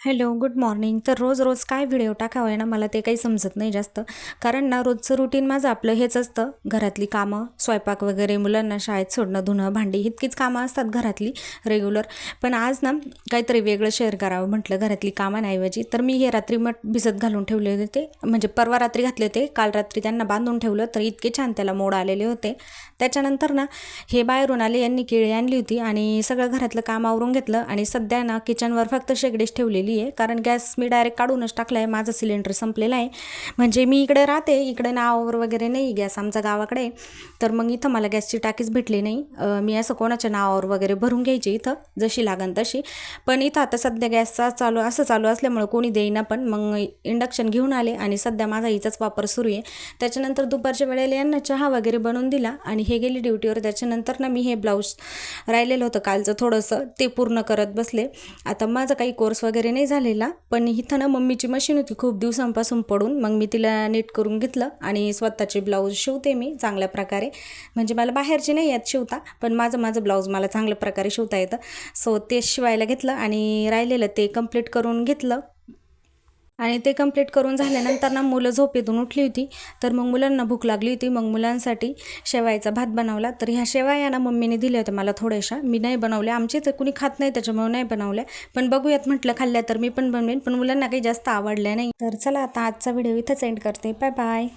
Hello, good morning. तर रोज काय video टाकावा आहे ना, मला ते काही समजत नाही जास्त. कारण ना रोजचं रुटीन माझं आपलं हेच असतं, घरातली कामं, स्वयंपाक वगैरे, मुलांना शाळेत सोडणं, धुणं, भांडी इतकीच कामं असतात घरातली रेग्युलर. पण आज ना काहीतरी वेगळं शेअर करावं म्हटलं घरातली कामांऐवजी. तर मी हे रात्री मठ भिजत घालून ठेवले होते, म्हणजे परवा रात्री घातले होते, काल रात्री त्यांना बांधून ठेवलं, तर इतके छान त्याला मोड आलेले होते. त्याच्यानंतर ना हे बाहेरून आले, यांनी केळी आणली होती आणि सगळं घरातलं काम आवरून घेतलं आणि सध्या ना किचनवर फक्त शेगडीच ठेवलेली आहे, कारण गॅस मी डायरेक्ट काढूनच टाकला आहे. माझं सिलेंडर संपलेलं आहे. म्हणजे मी इकडे राहते, इकडे नावावर वगैरे नाही गॅस, आमचा गावाकडे. तर मग इथं मला गॅसची टाकीच भेटली नाही. मी असं कोणाच्या नावावर वगैरे भरून घ्यायची इथं, जशी लागन तशी. पण इथं आता सध्या गॅसचा चालू असल्यामुळं कोणी देईना, पण मग इंडक्शन घेऊन आले आणि सध्या माझा हिचाच वापर सुरू आहे. त्याच्यानंतर दुपारच्या वेळेला यांना चहा वगैरे बनवून दिला आणि हे गेली ड्युटीवर. त्याच्यानंतर ना मी हे ब्लाऊज राहिलेलं होतं कालचं थोडंसं, ते पूर्ण करत बसले. आता माझा काही कोर्स वगैरे नाही झालेला, पण इथं ना मम्मीची मशीन होती खूप दिवसांपासून पडून, मग मी तिला नीट करून घेतलं आणि स्वतःचे ब्लाऊज शिवते मी चांगल्या प्रकारे. म्हणजे मला बाहेरचे नाही येत शिवता, पण माझं ब्लाऊज मला चांगल्या प्रकारे शिवता येतं. सो ते शिवायला घेतलं आणि राहिलेलं ते कंप्लीट करून घेतलं. आणि ते कंप्लीट करून झाल्यानंतर ना मुलं झोपेतून उठली होती, तर मग मुलांना भूक लागली होती. मग मुलांसाठी शेवायचा भात बनवला. तर ह्या शेवाया ना मम्मीने दिल्या होत्या मला थोड्याशा, मी नाही बनवल्या, आमच्या इथं कुणी खात नाही त्याच्यामुळे नाही बनवल्या. पण बघूयात म्हटलं, खाल्ल्या तर मी पण बनवेन, पण मुलांना काही जास्त आवडल्या नाही. तर चला आता आजचा व्हिडिओ इथंच एंड करते. Bye bye.